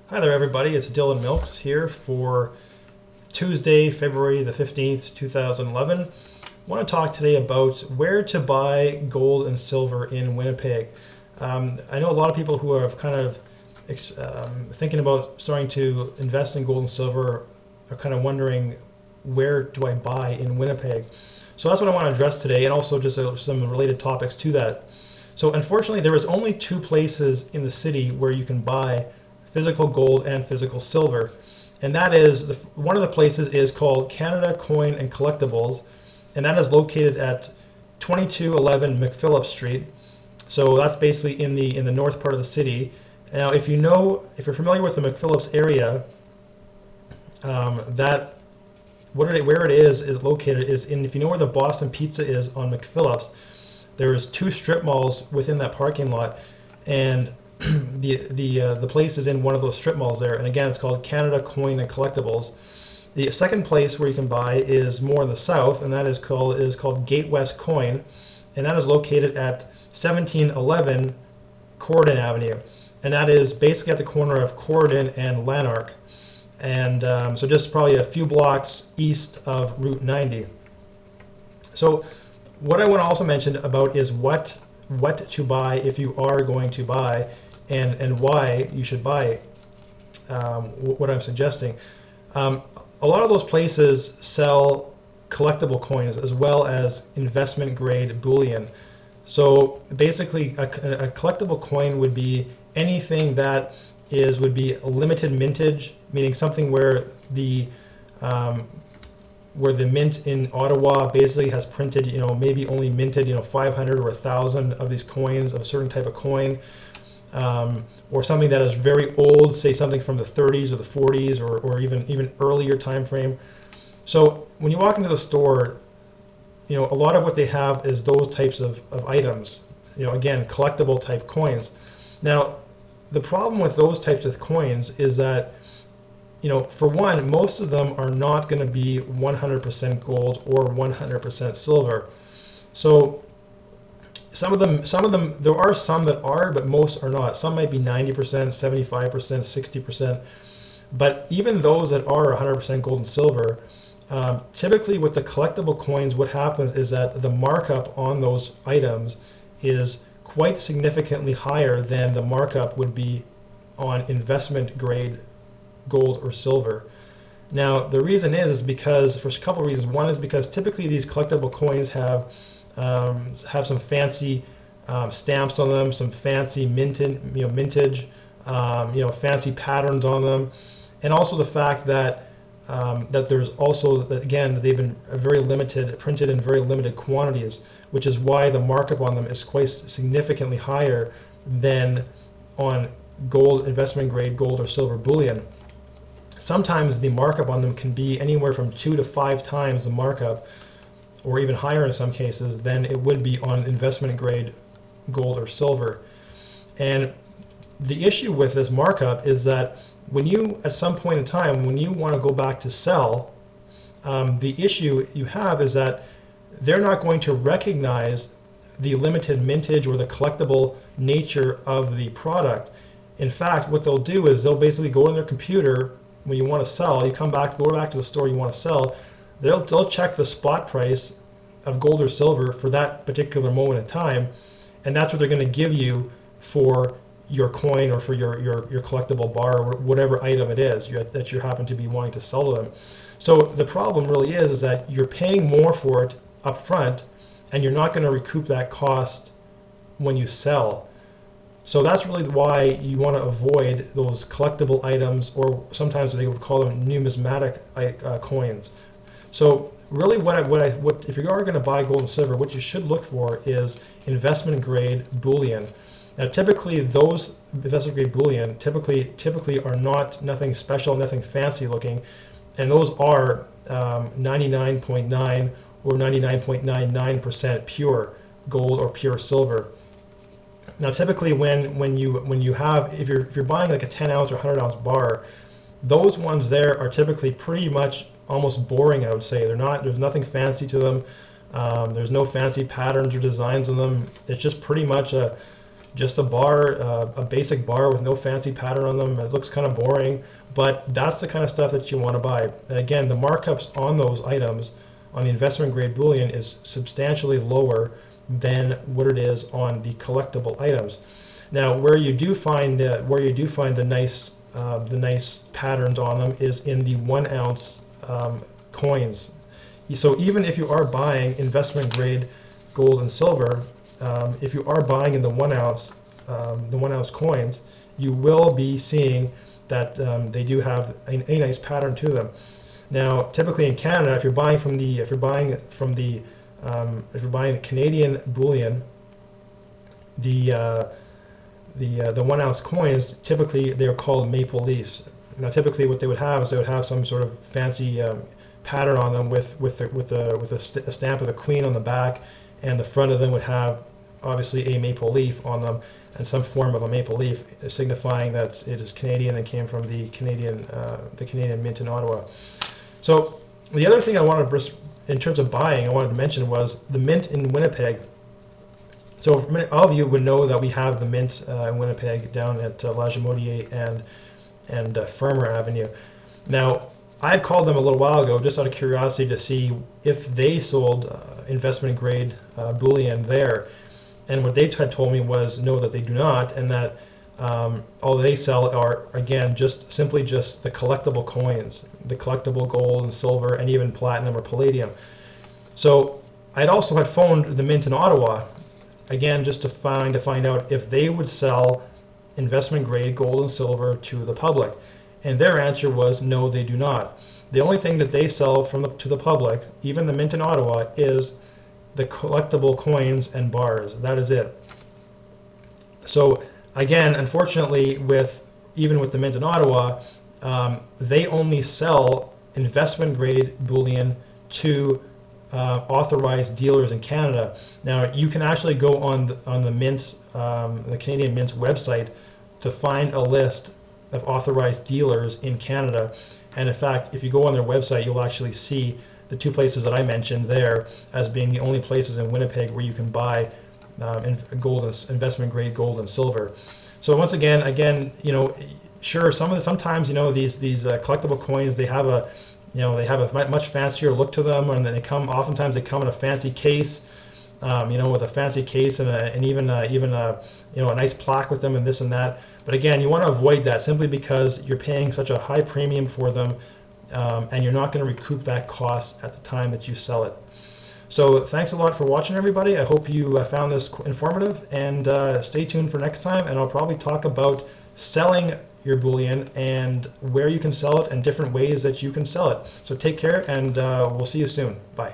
Hi there everybody, it's Dylan Milks here for Tuesday, February the 15th, 2011. I want to talk today about where to buy gold and silver in Winnipeg. I know a lot of people who are kind of thinking about starting to invest in gold and silver are kind of wondering, where do I buy in Winnipeg? So that's what I want to address today, and also just some related topics to that. So unfortunately there is only two places in the city where you can buy physical gold and physical silver, and that is one of the places is called Canada Coin and Collectibles, and that is located at 2211 McPhillips Street. So that's basically in the north part of the city. Now if you're familiar with the McPhillips area, where it is located is in, if you know where the Boston Pizza is on McPhillips, there's two strip malls within that parking lot, and the place is in one of those strip malls there, and again it's called Canada Coin and Collectibles. The second place where you can buy is more in the south, and that is called Gate West Coin, and that is located at 1711 Corridon Avenue, and that is basically at the corner of Corridon and Lanark, and so just probably a few blocks east of Route 90. So what I want to also mention about is what to buy if you are going to buy, and why you should buy what I'm suggesting. A lot of those places sell collectible coins as well as investment grade bullion. So basically a collectible coin would be anything that would be a limited mintage, meaning something where the mint in Ottawa basically has printed, maybe only minted, 500 or 1,000 of these coins of a certain type of coin, or something that is very old, say something from the 30s or the 40s, or even earlier time frame. So when you walk into the store, a lot of what they have is those types of items, again, collectible type coins. Now the problem with those types of coins is that, for one, most of them are not going to be 100% gold or 100% silver. So some of them, there are some that are, but most are not. Some might be 90%, 75%, 60%. But even those that are 100% gold and silver, typically with the collectible coins, what happens is that the markup on those items is quite significantly higher than the markup would be on investment grade gold or silver. Now the reason is because, for a couple of reasons. One is because typically these collectible coins have some fancy stamps on them, some fancy mintage, fancy patterns on them, and also the fact that there's also, again, they've been printed in very limited quantities, which is why the markup on them is quite significantly higher than on gold, investment grade gold or silver bullion. Sometimes the markup on them can be anywhere from 2 to 5 times the markup, or even higher in some cases, than it would be on investment grade gold or silver. And the issue with this markup is that when you, at some point in time, when you want to go back to sell, the issue you have is that they're not going to recognize the limited mintage or the collectible nature of the product. In fact, what they'll do is they'll basically go on their computer when you want to sell. You go back to the store you want to sell. They'll check the spot price of gold or silver for that particular moment in time, and that's what they're going to give you for your coin or for your collectible bar or whatever item it is that you happen to be wanting to sell to them. So the problem really is that you're paying more for it up front, and you're not going to recoup that cost when you sell. So that's really why you want to avoid those collectible items, or sometimes they would call them numismatic coins. So really, if you are going to buy gold and silver, what you should look for is investment grade bullion. Now typically those investment grade bullion typically are nothing special, nothing fancy looking, and those are 99.9 or 99.99% pure gold or pure silver. Now typically when you have, if you're buying like a 10 ounce or 100 ounce bar, those ones there are typically pretty much almost boring, I would say. There's nothing fancy to them. There's no fancy patterns or designs on them. It's just pretty much just a bar, a basic bar with no fancy pattern on them. It looks kind of boring, but that's the kind of stuff that you want to buy. And again, the markups on those items on the investment grade bullion is substantially lower than what it is on the collectible items. Now, where you do find the nice patterns on them is in the 1 ounce coins. So even if you are buying investment grade gold and silver, if you are buying in the 1 ounce coins, you will be seeing that they do have a nice pattern to them. Now, typically in Canada, if you're buying the Canadian bullion, the 1 ounce coins, typically they're called maple leafs. Now, typically what they would have is they would have some sort of fancy pattern on them with a stamp of the Queen on the back, and the front of them would have obviously a maple leaf on them and some form of a maple leaf, signifying that it is Canadian and came from the Canadian Mint in Ottawa. So the other thing I wanted to, in terms of buying, I wanted to mention was the Mint in Winnipeg. So all of you would know that we have the Mint in Winnipeg down at La Jamodier and Fermer Avenue. Now, I had called them a little while ago just out of curiosity to see if they sold investment grade bullion there. And what they had told me was no, that they do not, and that all they sell are, again, simply just the collectible coins, the collectible gold and silver and even platinum or palladium. So I'd also had phoned the Mint in Ottawa, again, just to find out if they would sell investment grade gold and silver to the public. And their answer was no, they do not. The only thing that they sell to the public, even the Mint in Ottawa, is the collectible coins and bars. That is it. So again, unfortunately, even with the Mint in Ottawa, they only sell investment grade bullion to authorized dealers in Canada. Now, you can actually go on the Mint, the Canadian Mint's website, to find a list of authorized dealers in Canada. And in fact, if you go on their website, you'll actually see the two places that I mentioned there as being the only places in Winnipeg where you can buy investment grade gold and silver. So once again, you know, sure, sometimes you know these collectible coins, they have a much fancier look to them, and oftentimes they come in a fancy case, you know, with a fancy case and even a nice plaque with them and this and that. But again, you want to avoid that simply because you're paying such a high premium for them, and you're not going to recoup that cost at the time that you sell it. So thanks a lot for watching, everybody. I hope you found this informative, and stay tuned for next time, and I'll probably talk about selling your bullion and where you can sell it and different ways that you can sell it. So take care, and we'll see you soon. Bye.